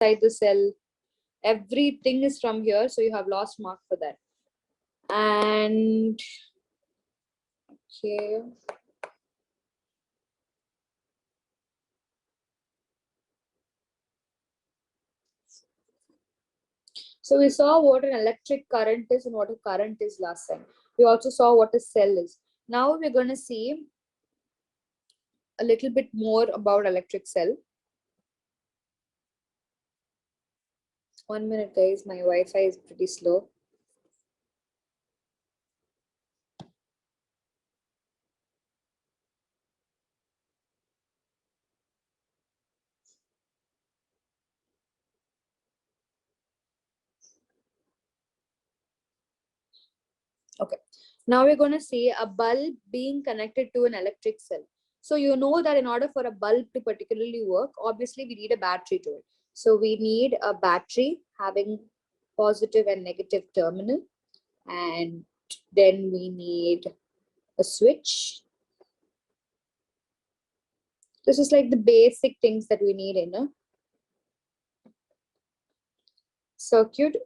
inside the cell. Everything is from here, so you have lost mark for that. And okay. So we saw what an electric current is and what a current is last time. We also saw what a cell is. Now we're going to see a little bit more about electric cell. 1 minute, guys. My Wi-Fi is pretty slow. Okay. Now we're going to see a bulb being connected to an electric cell. So you know that in order for a bulb to particularly work, obviously we need a battery to it. So we need a battery having positive and negative terminal. And then we need a switch. This is like the basic things that we need in a circuit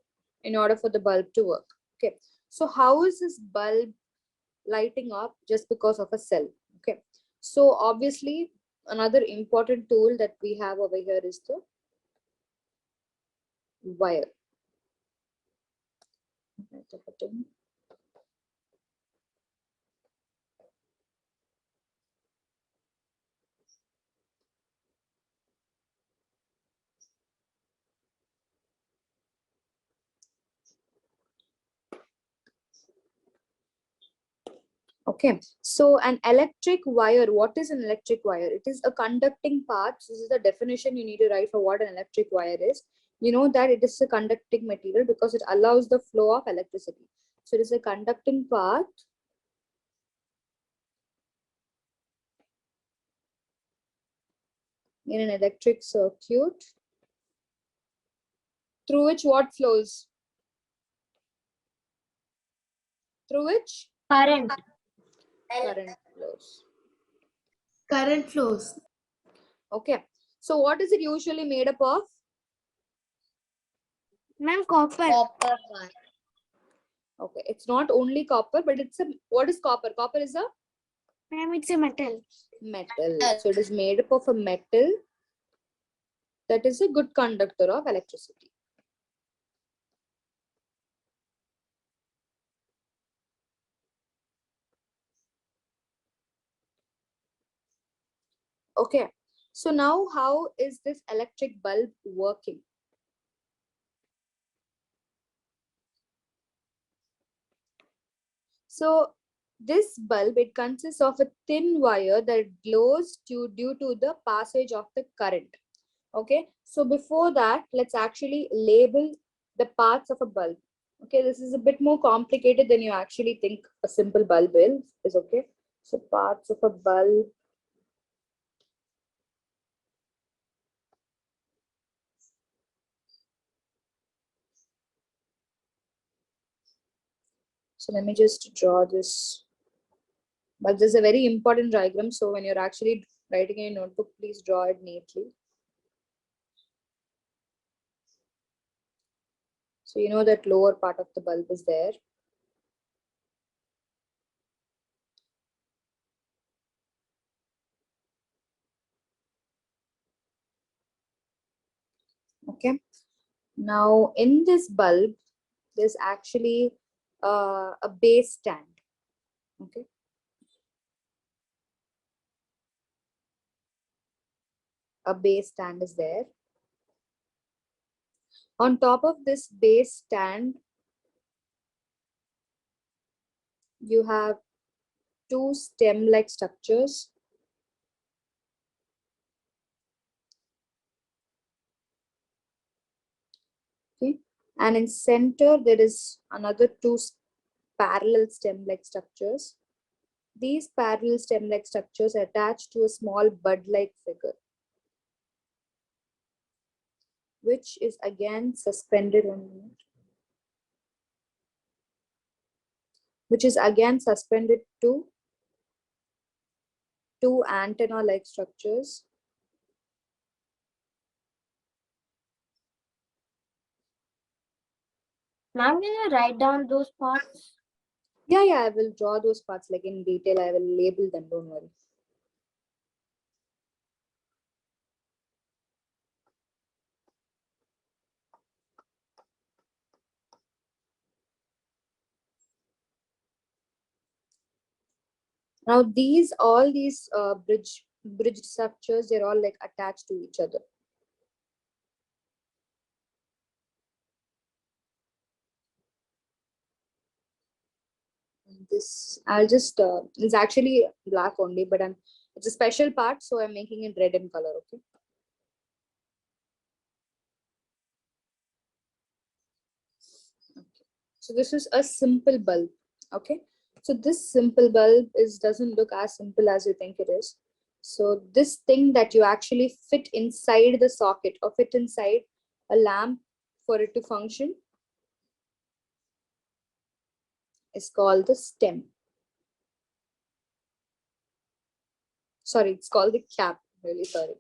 in order for the bulb to work. Okay. So how is this bulb lighting up just because of a cell? Okay. So obviously another important tool that we have over here is the wire. Okay, so an electric wire, what is an electric wire? It is a conducting part. This is the definition you need to write for what an electric wire is. You know that it is a conducting material because it allows the flow of electricity. So it is a conducting part in an electric circuit through which what flows? Through which? Current. Current flows. Current flows. Okay, so what is it usually made up of? Ma'am, copper. Copper. Okay, it's not only copper, but it's a, what is copper? Copper is a Ma'am, it's a metal. metal. So it is made up of a metal that is a good conductor of electricity. Okay, so now how is this electric bulb working? So this bulb, it consists of a thin wire that glows due to the passage of the current. Okay, so before that, let's actually label the parts of a bulb. Okay, this is a bit more complicated than you actually think a simple bulb is. Okay, so parts of a bulb. So let me just draw this. But this is a very important diagram. So when you're actually writing in a notebook, please draw it neatly. So you know that lower part of the bulb is there. Okay. Now in this bulb, there's actually a base stand. Okay. A base stand is there. On top of this base stand, you have two stem-like structures. Okay. And in center, there is another two parallel stem-like structures. These parallel stem-like structures are attached to a small bud-like figure, which is again suspended on to two antenna-like structures Ma'am, can you write down those parts? Yeah, I will draw those parts like in detail. I will label them, don't worry. Now all these bridge structures, they're all like attached to each other. This I'll just it's actually black only, but it's a special part, so I'm making it red in color. Okay. So this is a simple bulb. Okay. So this simple bulb doesn't look as simple as you think it is. So this thing that you actually fit inside the socket or fit inside a lamp for it to function is called the stem. Sorry, it's called the cap. Really sorry.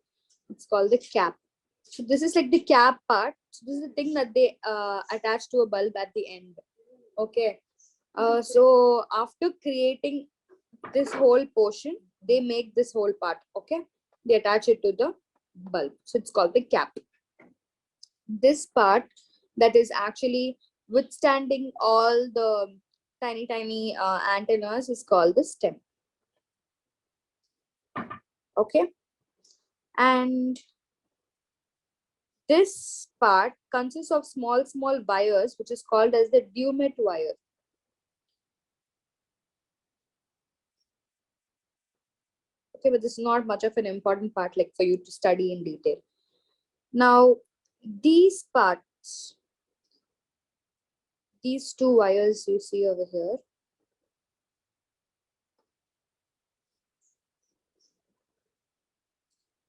It's called the cap. So this is like the cap part. So this is the thing that they attach to a bulb at the end. Okay. So after creating this whole portion, they make this whole part. Okay. They attach it to the bulb. So it's called the cap. This part that is actually withstanding all the tiny antennas is called the stem. Okay. And this part consists of small wires, which is called as the Dumet wire. Okay, but this is not much of an important part like for you to study in detail. Now, these parts, these two wires you see over here,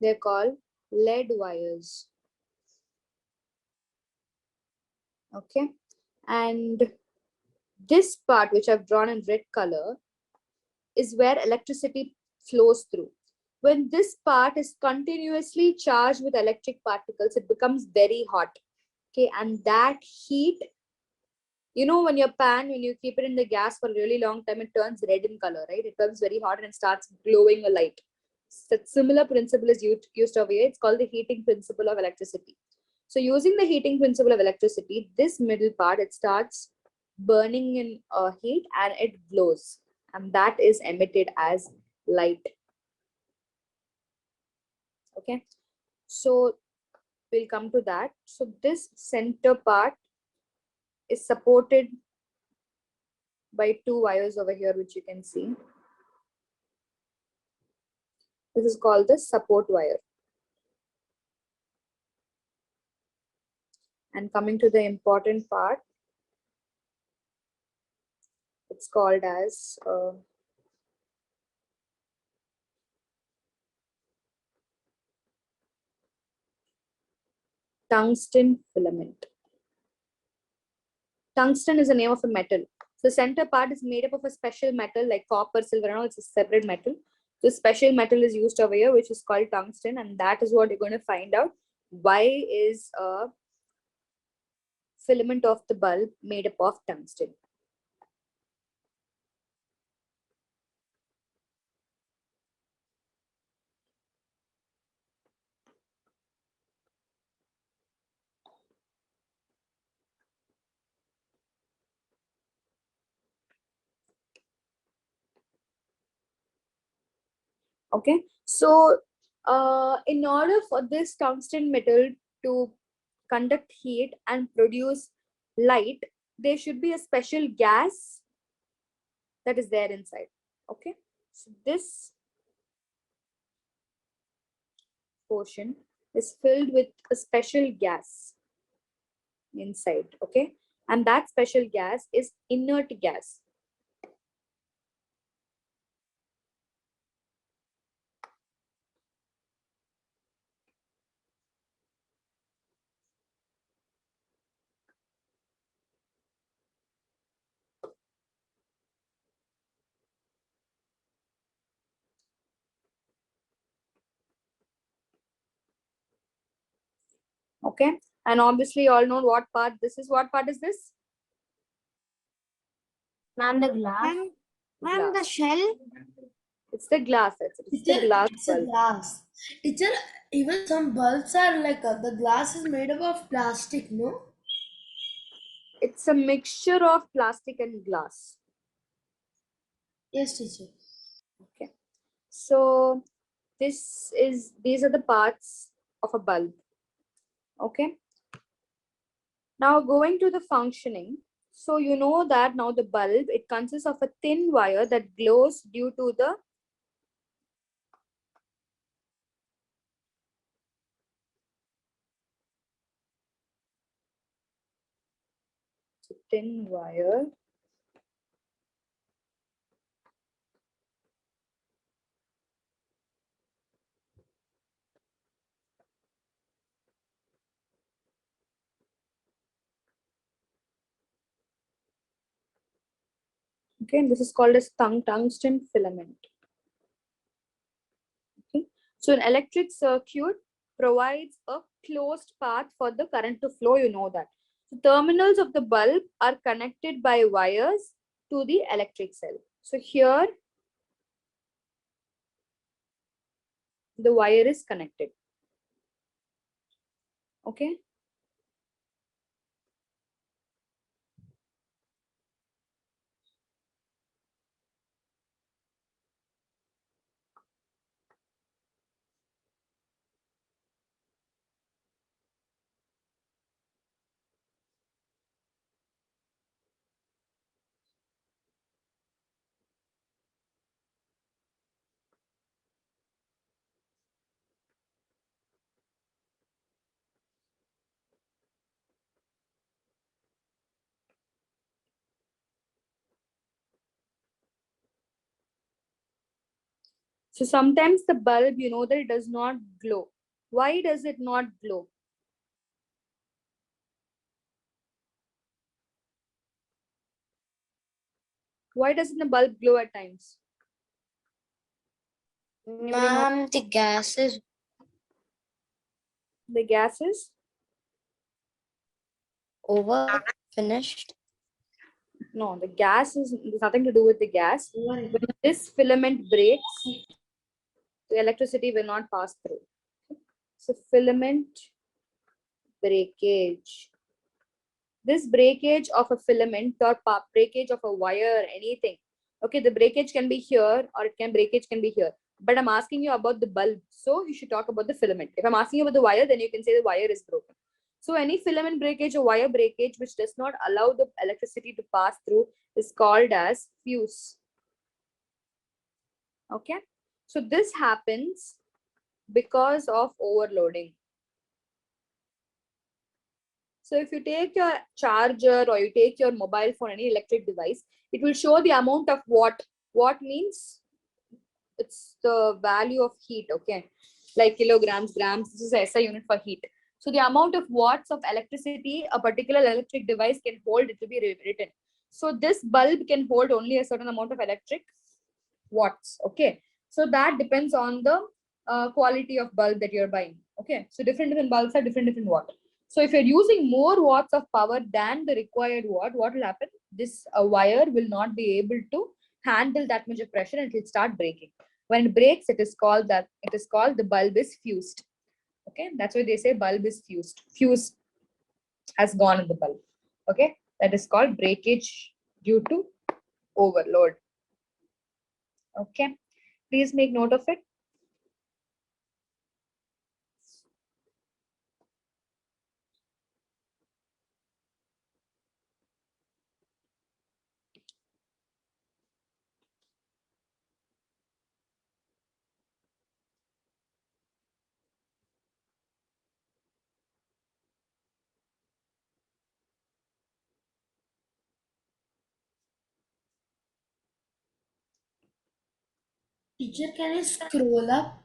they're called lead wires. Okay, and this part which I've drawn in red color is where electricity flows through. When this part is continuously charged with electric particles, it becomes very hot. Okay, and that heat, you know, when your pan, when you keep it in the gas for a really long time, it turns red in color, right? It becomes very hot and it starts glowing a light. So similar principle is used over here. It's called the heating principle of electricity. So using the heating principle of electricity, this middle part, it starts burning in heat and it glows. And that is emitted as light. Okay. So we'll come to that. So this center part is supported by two wires over here, which you can see. This is called the support wire. And coming to the important part, it's called as tungsten filament. Tungsten is the name of a metal. So the center part is made up of a special metal like copper, silver, and all. It's a separate metal. The special metal is used over here, which is called tungsten, and that is what you're going to find out. Why is a filament of the bulb made up of tungsten? Okay, so in order for this tungsten metal to conduct heat and produce light, there should be a special gas that is there inside. Okay, so this portion is filled with a special gas inside. Okay, and that special gas is inert gas. Okay, and obviously you all know what part this is. What part is this? Ma'am, the glass. Ma'am, the shell. It's the glass. It's the Teacher, glass it's a bulb. glass. Teacher, even some bulbs are like the glass is made up of plastic, no? It's a mixture of plastic and glass. Yes, teacher. Okay. So these are the parts of a bulb. Okay. Now going to the functioning. So you know that now the bulb, it consists of a thin wire that glows due to the thin wire. Okay, and this is called as tungsten filament. Okay. So an electric circuit provides a closed path for the current to flow, you know that. So terminals of the bulb are connected by wires to the electric cell. So here the wire is connected. Okay. So sometimes the bulb, you know that it does not glow. Why does it not glow? Why doesn't the bulb glow at times? Anybody know? Ma'am, the gas is The gases? over finished. No, the gas is there's nothing to do with the gas. When this filament breaks, the electricity will not pass through. So filament breakage. This breakage of a filament or breakage of a wire, anything. Okay, the breakage can be here or breakage can be here. But I'm asking you about the bulb. So you should talk about the filament. If I'm asking you about the wire, then you can say the wire is broken. So any filament breakage or wire breakage which does not allow the electricity to pass through is called as fuse. Okay. So this happens because of overloading. So if you take your charger or you take your mobile phone, any electric device, it will show the amount of watt. Watt means it's the value of heat, okay? Like kilograms, grams, this is SI unit for heat. So the amount of watts of electricity a particular electric device can hold, it will be written. So this bulb can hold only a certain amount of electric watts, okay? So that depends on the quality of bulb that you're buying, okay? So different bulbs are different watt. So if you're using more watts of power than the required watt, what will happen? This wire will not be able to handle that much of pressure and it will start breaking. When it breaks, it is called the bulb is fused. Okay, that's why they say bulb is fused. Fuse has gone in the bulb. Okay, that is called breakage due to overload. Okay, please make note of it. Teacher, can you scroll up?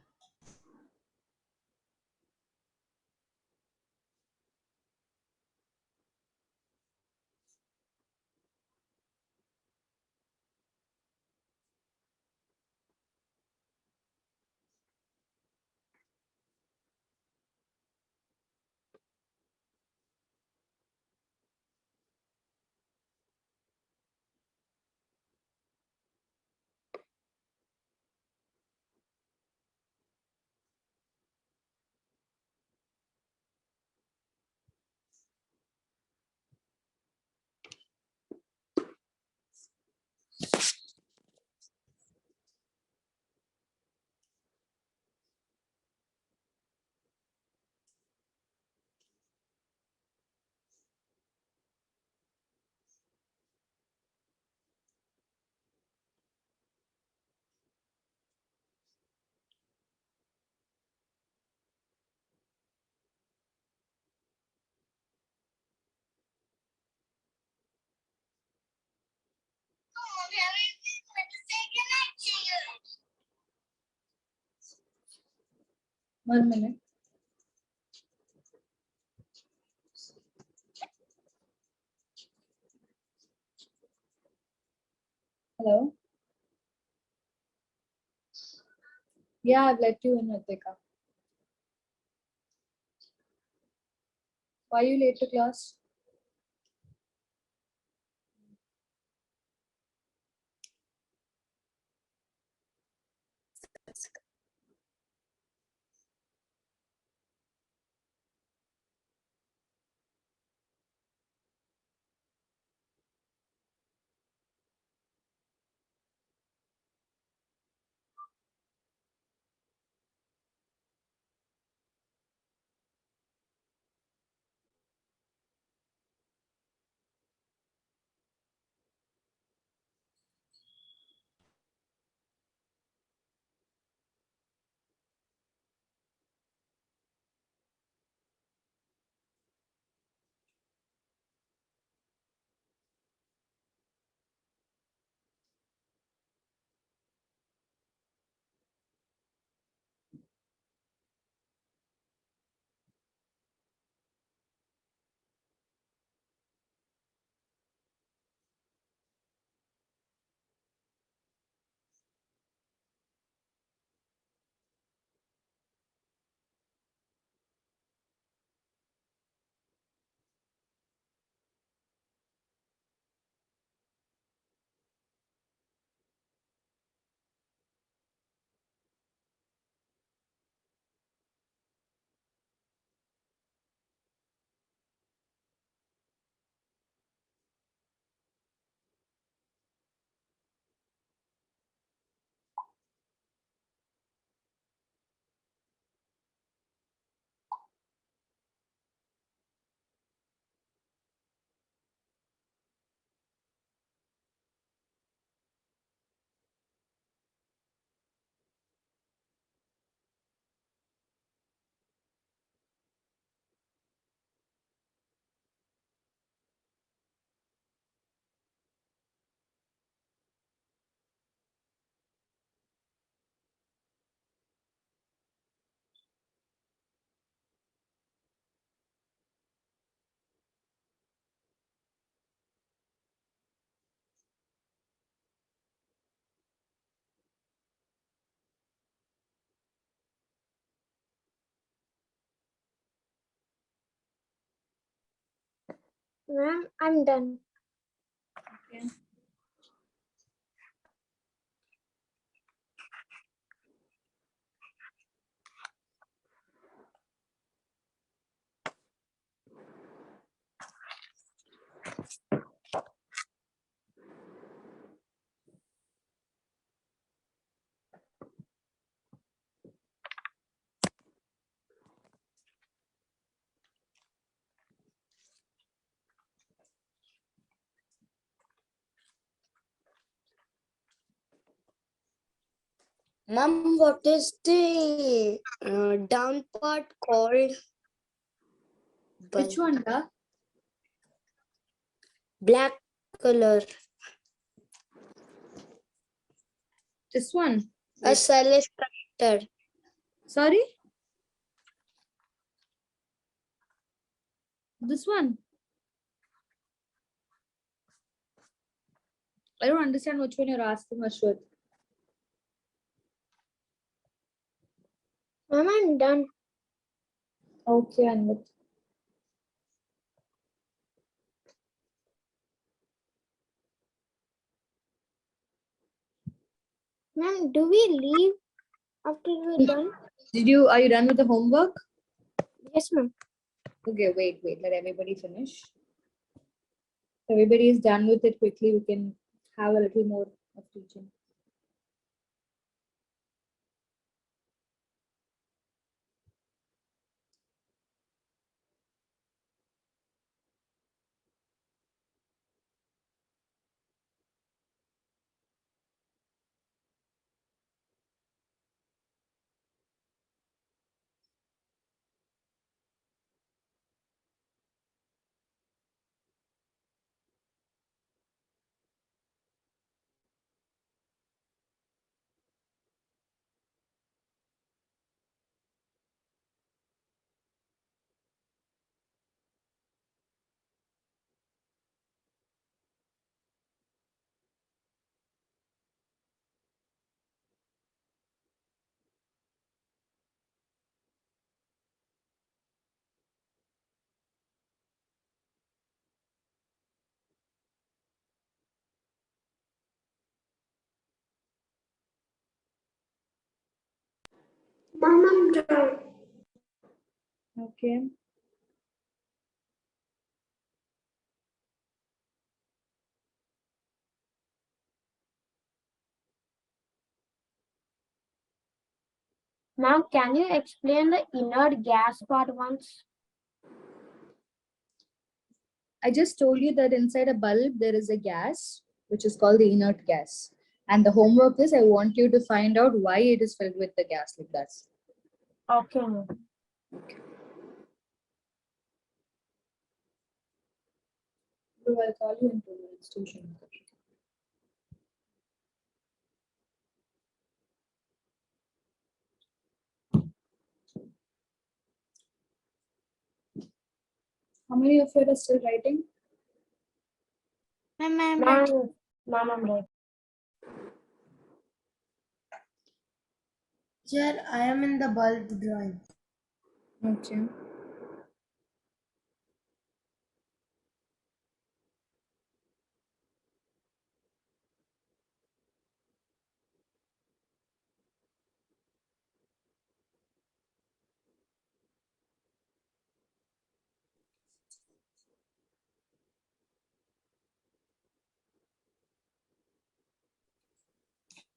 1 minute. Hello? Yeah, I've let you in, Ritika. Why are you late to class? Ma'am, I'm done. Okay. Ma'am, what is the down part called? Which one, da? Black color. This one? A cell is connected. Sorry? This one? I don't understand which one you're asking, Ashwath. Ma'am, I'm done. Okay, Anvit. Ma'am, do we leave after we're done? Are you done with the homework? Yes, ma'am. Okay, wait, let everybody finish. If everybody is done with it quickly, we can have a little more of teaching. Ma'am, I'm drawing. Okay. Ma'am, can you explain the inert gas part once? I just told you that inside a bulb there is a gas which is called the inert gas. And the homework is I want you to find out why it is filled with the gas like that. Okay, ma'am. So I'll call you in 2 minutes tuition. How many of you are still writing? Ma'am, I'm right. Teacher, I am in the bulb drawing. Okay.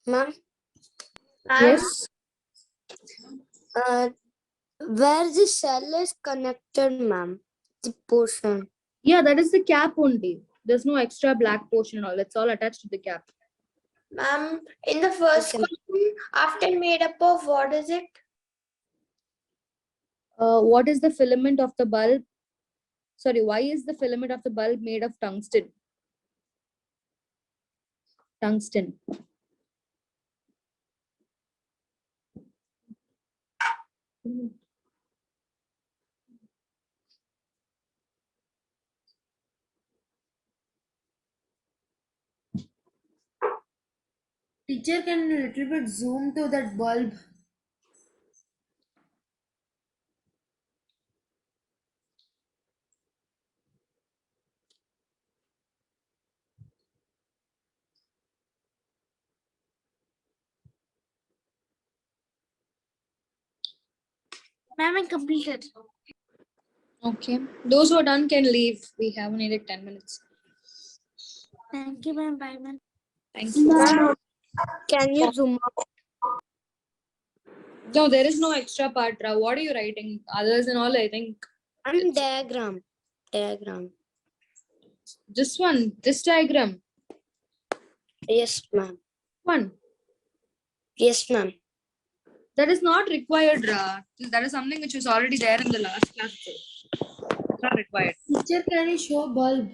Ma'am, Yes. where the cell is connected, ma'am? The portion. Yeah, that is the cap only. There's no extra black portion and all. It's all attached to the cap. Ma'am, in the first Okay. question, after made up of what is it? What is the filament of the bulb? Sorry, why is the filament of the bulb made of tungsten? Tungsten. Teacher, can you little bit zoom to that bulb? Ma'am, I completed. Okay. Those who are done can leave. We have needed 10 minutes. Thank you, ma'am. Bye, ma'am. Thank you. Ma'am, can you zoom out? No, there is no extra part. What are you writing? Others and all, I think. And diagram. Diagram. This one, this diagram. Yes, ma'am. One. Yes, ma'am. That is not required. That is something which was already there in the last class. It's not required. Teacher, can you show bulb?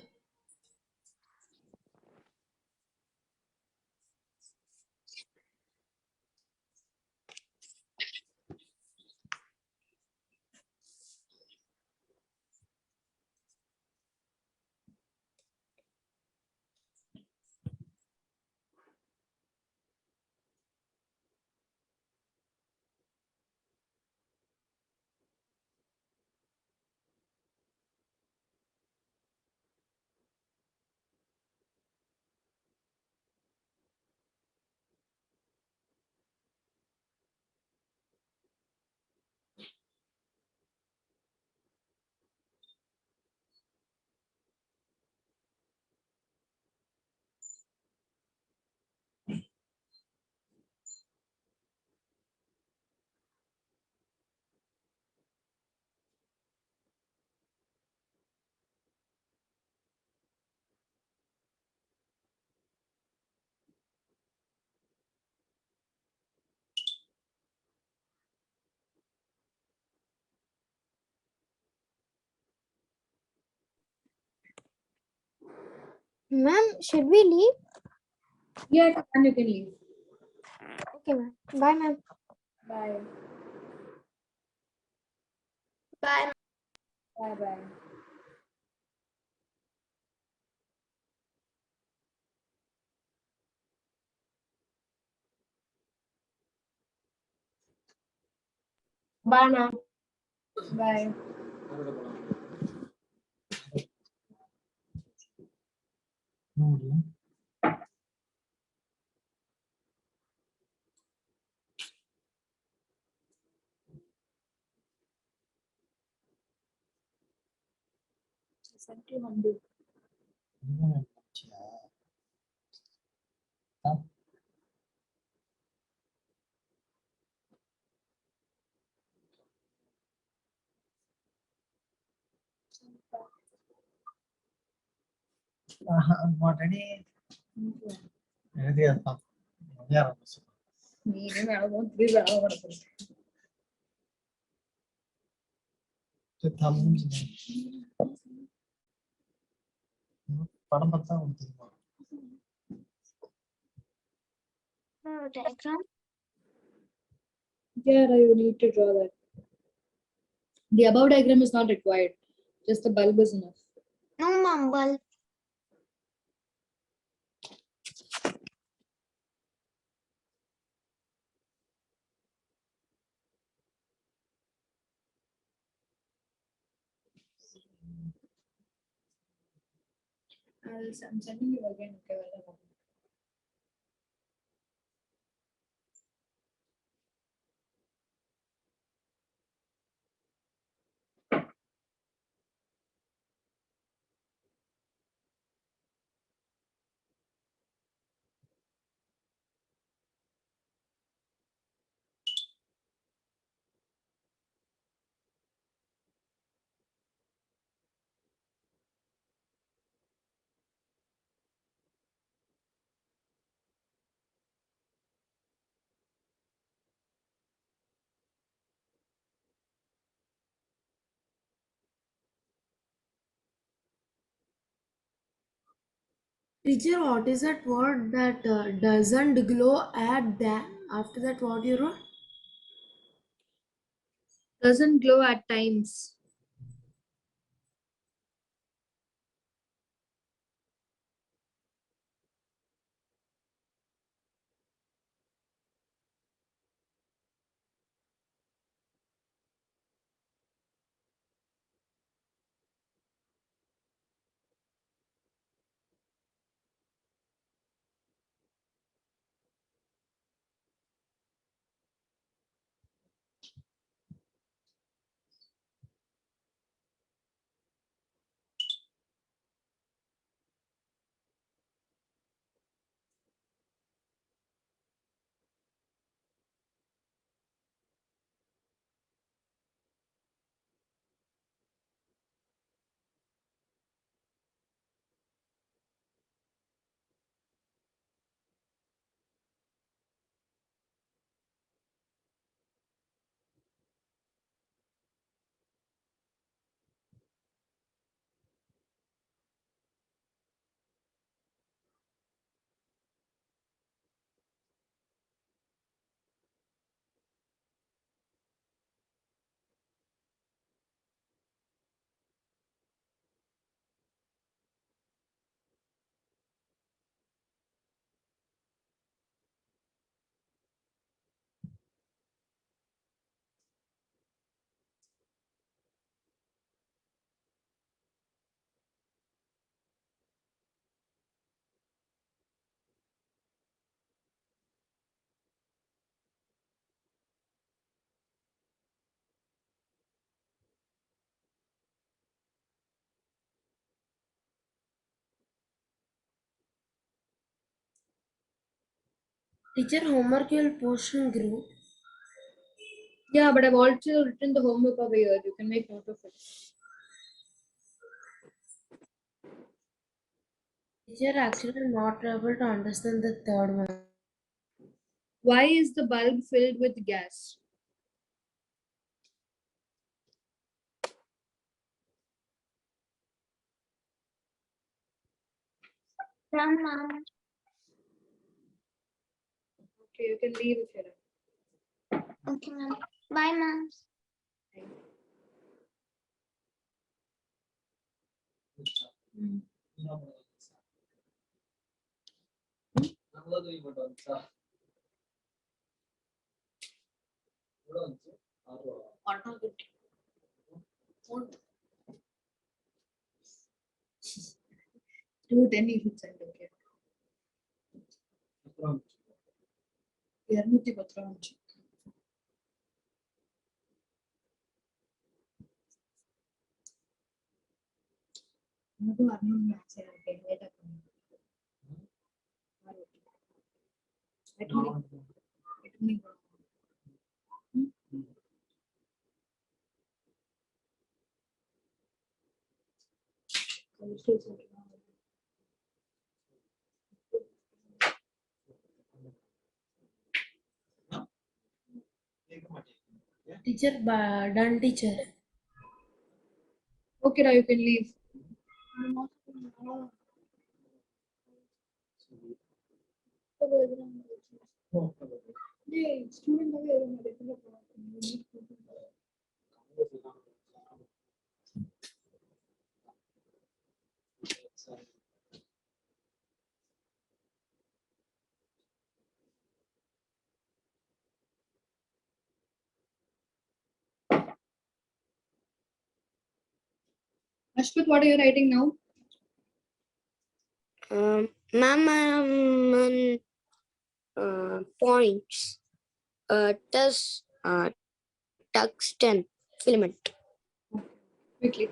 Ma'am, should we leave? Yeah, and you can leave. Okay, ma'am. Bye, ma'am. Bye. Bye. Bye bye. Bye, ma'am. Bye. 20. ready. Ready आता. Yeah. படம் பார்த்தா உங்களுக்கு தெரியுமா? Diagram. Yeah, you need to draw that. The above diagram is not required. Just the bulb is enough. No, ma'am, bulb. I'm sending you again. Okay, Teacher, what is that word that doesn't glow at that? After that, what you wrote? doesn't glow at times. Teacher, homework you will post in group. Yeah, but I've also written the homework over here. You can make note of it. Teacher, actually I'm not able to understand the third one. Why is the bulb filled with gas? Done, ma'am. Okay, you can leave if you're done. Okay, ma'am. Bye, ma'am. Mm. Do it any hits and okay. 210. Teacher, done teacher. Okay, now you can leave. Ashwat, what are you writing now? Ma'am, I'm on points. Tungsten filament. Quickly.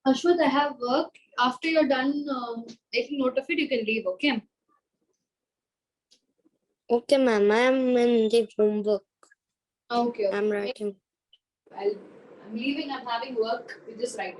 Ashwat, I have work. After you're done taking note of it, you can leave, okay? Okay, ma'am. I'm in the homework. Okay. I'm writing. I'm leaving, I'm having work. You just write.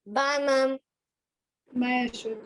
Bye, ma'am. Bye, Ashwat.